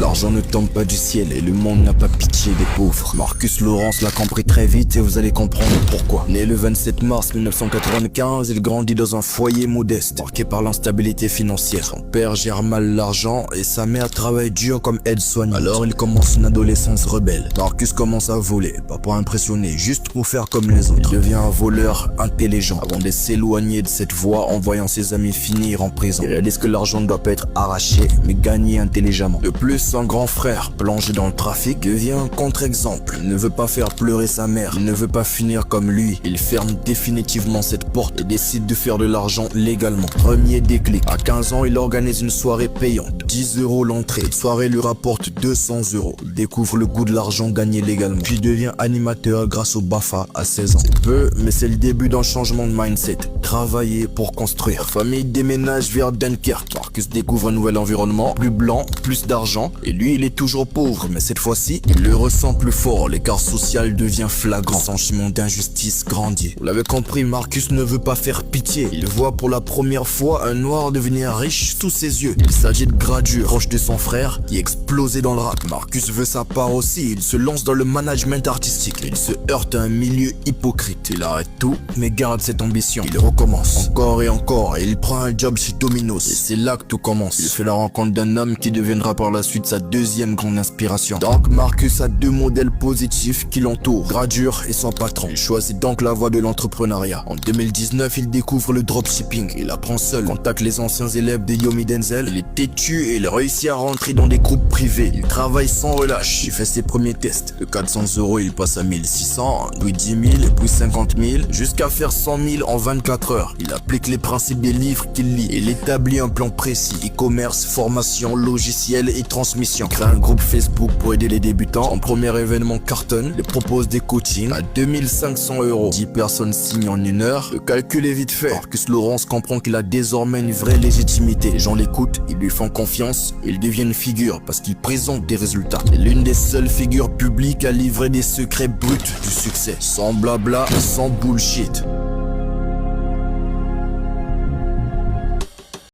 L'argent ne tombe pas du ciel et le monde n'a pas pitié des pauvres. Marcus Lawrence l'a compris très vite et vous allez comprendre pourquoi. Né le 27 mars 1995, il grandit dans un foyer modeste, marqué par l'instabilité financière. Son père gère mal l'argent et sa mère travaille dur comme aide-soignante. Alors il commence une adolescence rebelle. Marcus commence à voler, pas pour impressionner, juste pour faire comme les autres. Il devient un voleur intelligent avant de s'éloigner de cette voie en voyant ses amis finir en prison. Il réalise que l'argent ne doit pas être arraché, mais gagné intelligemment. De plus, son grand frère, plongé dans le trafic, devient un contre-exemple. Il ne veut pas faire pleurer sa mère, il ne veut pas finir comme lui. Il ferme définitivement cette porte et décide de faire de l'argent légalement. Premier déclic, à 15 ans, il organise une soirée payante. 10 € l'entrée. Cette soirée lui rapporte 200 €. Il découvre le goût de l'argent gagné légalement. Puis devient animateur grâce au BAFA à 16 ans. C'est peu, mais c'est le début d'un changement de mindset. Travailler pour construire. La famille déménage vers Dunkerque. Marcus découvre un nouvel environnement, plus blanc, plus d'argent. Et lui, il est toujours pauvre, mais cette fois-ci, il le ressent plus fort. L'écart social devient flagrant. Le sentiment d'injustice grandit. Vous l'avez compris, Marcus ne veut pas faire pitié. Il voit pour la première fois un noir devenir riche sous ses yeux. Il s'agit de Gradure, proche de son frère, qui explosait dans le rap. Marcus veut sa part aussi. Il se lance dans le management artistique. Il se heurte à un milieu hypocrite. Il arrête tout, mais garde cette ambition. Il recommence encore et il prend un job chez Domino's. Et c'est là que tout commence. Il fait la rencontre d'un homme qui deviendra par la suite sa deuxième grande inspiration. Donc Marcus a deux modèles positifs qui l'entourent, Gradure et son patron. Il choisit donc la voie de l'entrepreneuriat. En 2019, il découvre le dropshipping. Il apprend seul, contacte les anciens élèves de Yomi Denzel. Il est têtu et il réussit à rentrer dans des groupes privés. Il travaille sans relâche. Il fait ses premiers tests. De 400 €, il passe à 1600, puis 10 000, puis 50 000, jusqu'à faire 100 000 en 24 heures. Il applique les principes des livres qu'il lit. Il établit un plan précis. E-commerce, formation, logiciel et transmission. Il crée un groupe Facebook pour aider les débutants. Son premier événement cartonne. Il propose des coachings à 2500 €. 10 personnes signent en 1 heure. Le calcul est vite fait. Marcus Lawrence comprend qu'il a désormais une vraie légitimité. Les gens l'écoutent, ils lui font confiance. Il devient une figure parce qu'il présente des résultats. C'est l'une des seules figures publiques à livrer des secrets bruts du succès. Sans blabla, sans bullshit.